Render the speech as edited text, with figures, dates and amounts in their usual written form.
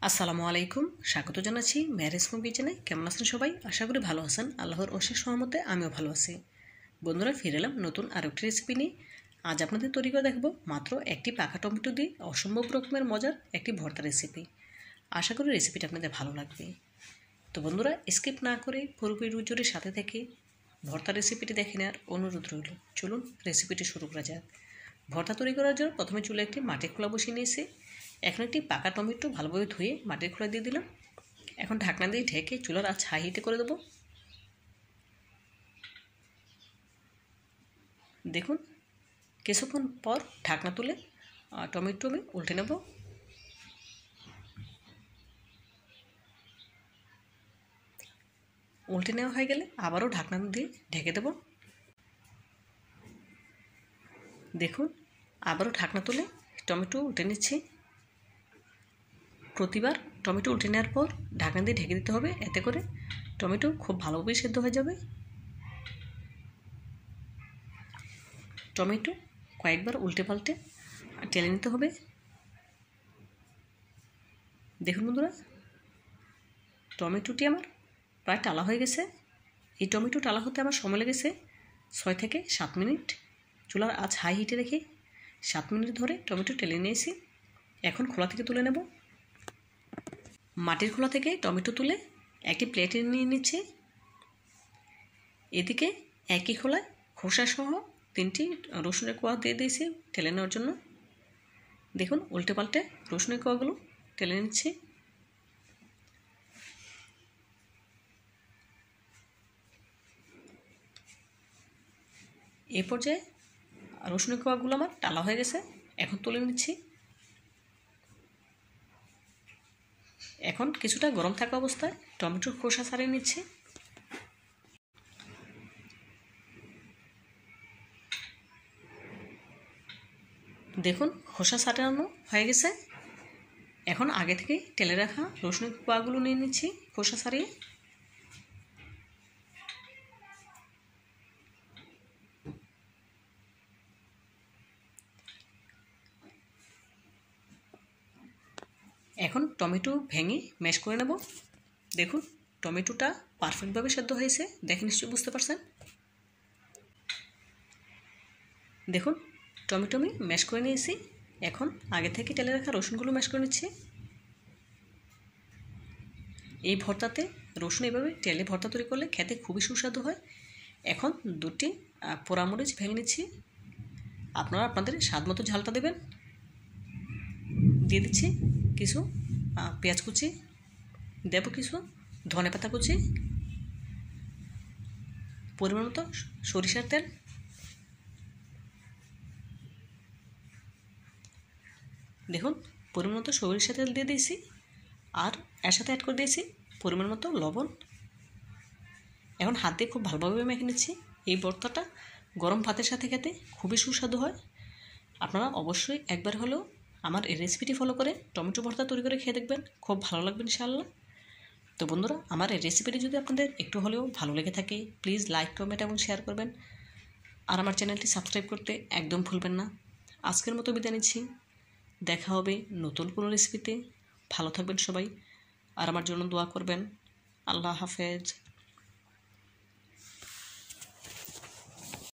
আসসালামু আলাইকুম, স্বাগত জানাচ্ছি ম্যারেজ হোম কিচেনে। কেমন আছেন সবাই? আশা করি ভালো আছেন। আল্লাহর অশেষ সহমতে আমিও ভালো আছি। বন্ধুরা, ফিরে এলাম নতুন আরও একটি রেসিপি নিয়ে। আজ আপনাদের তৈরি করে দেখব মাত্র একটি পাকা টমেটো দিয়ে অসম্ভব রকমের মজার একটি ভর্তা রেসিপি। আশা করি রেসিপিটা আপনাদের ভালো লাগবে। তো বন্ধুরা, স্কিপ না করে পুরোপুরি রুজুরের সাথে থেকে ভর্তা রেসিপিটি দেখে নেওয়ার অনুরোধ রইল। চলুন রেসিপিটি শুরু করা যাক। ভর্তা তৈরি করার জন্য প্রথমে চুলে একটি মাটির খোলা বসিয়ে নিয়েছি। এখন একটি পাকা টমেটো ভালোভাবে ধুয়ে মাটির খোলা দিয়ে দিলাম। এখন ঢাকনা দিয়ে ঢেকে চুলার আঁচ হাই হিটে করে দেবো। দেখুন, কিছুক্ষণ পর ঢাকনা তুলে টমেটো আমি উল্টে নেব। উল্টে নেওয়া হয়ে গেলে আবারও ঢাকনা দিয়ে ঢেকে দেব। দেখুন, আবারও ঢাকনা তুলে টমেটো উল্টে নিচ্ছি। প্রতিবার টমেটো উল্টে নেওয়ার পর ঢাকনা দিয়ে ঢেকে দিতে হবে, এতে করে টমেটো খুব ভালোভাবে সেদ্ধ হয়ে যাবে। টমেটো কয়েকবার উল্টে পাল্টে টেলে নিতে হবে। দেখুন বন্ধুরা, টমেটোটি আমার প্রায় টালা হয়ে গেছে। এই টমেটো টালা হতে আমার সময় লেগেছে 6 থেকে 7 মিনিট। চুলার আঁচ হাই হিটে রেখে 7 মিনিট ধরে টমেটো টেলে নিয়েছি। এখন খোলা থেকে তুলে নেব। মাটির খোলা থেকে টমেটো তুলে একটি প্লেটে নিয়ে নিচ্ছি। এদিকে একই খোলায় খোসাসহ 3টি রসুনের কোয়া দিয়ে দিয়েছি টেলে নেওয়ার জন্য। দেখুন, উল্টে পাল্টে রসুনের কোয়াগুলো টেলে নিচ্ছি। এই পর্যায়ে রসুনের কোয়াগুলো আমার টালা হয়ে গেছে, এখন তুলে নিচ্ছি। এখন কিছুটা গরম থাকা অবস্থায় টমেটোর খোসা ছাড়িয়ে নিচ্ছি। দেখুন, খোসা ছাড়ানো হয়ে গেছে। এখন আগে থেকে টেলে রাখা রসুনের কোয়াগুলো নিয়ে নিচ্ছি খোসা ছাড়িয়ে। এখন টমেটো ভেঙে ম্যাশ করে নেব। দেখুন, টমেটোটা পারফেক্টভাবে সেদ্ধ হয়েছে, দেখে নিশ্চয়ই বুঝতে পারছেন। দেখুন, টমেটো আমি ম্যাশ করে নিয়েছি। এখন আগে থেকে তেলে রাখা রসুনগুলো ম্যাশ করে নিচ্ছি। এই ভর্তাতে রসুন এভাবে তেলে ভর্তা তৈরি করলে খেতে খুবই সুস্বাদু হয়। এখন 2টি পোড়ামরিচ ভেঙে নিচ্ছি। আপনারা আপনাদের স্বাদ মতো ঝালটা দেবেন। দিয়ে দিচ্ছি কিছু পেঁয়াজ কুচি, দেব কিছু ধনেপাতা কুচি, পরিমাণ মতো সরিষার তেল, দেখুন পরিমাণ মতো সরিষার তেল দিয়ে দিয়েছি। আর এর সাথে অ্যাড করে দিয়েছি পরিমাণ মতো লবণ। এখন হাত দিয়ে খুব ভালোভাবে মেখে নিচ্ছি। এই ভর্তাটা গরম ভাতের সাথে খেতে খুবই সুস্বাদু হয়। আপনারা অবশ্যই একবার হলেও আমার এই রেসিপিটি ফলো করে টমেটো ভর্তা তৈরি করে খেয়ে দেখবেন, খুব ভালো লাগবে ইনশাআল্লাহ। তো বন্ধুরা, আমার এই রেসিপিটি যদি আপনাদের একটু হলেও ভালো লেগে থাকে, প্লিজ লাইক, কমেন্ট এবং শেয়ার করবেন। আর আমার চ্যানেলটি সাবস্ক্রাইব করতে একদম ভুলবেন না। আজকের মতো বিদায় নিচ্ছি। দেখা হবে নতুন কোনো রেসিপিতে। ভালো থাকবেন সবাই, আর আমার জন্য দোয়া করবেন। আল্লাহ হাফেজ।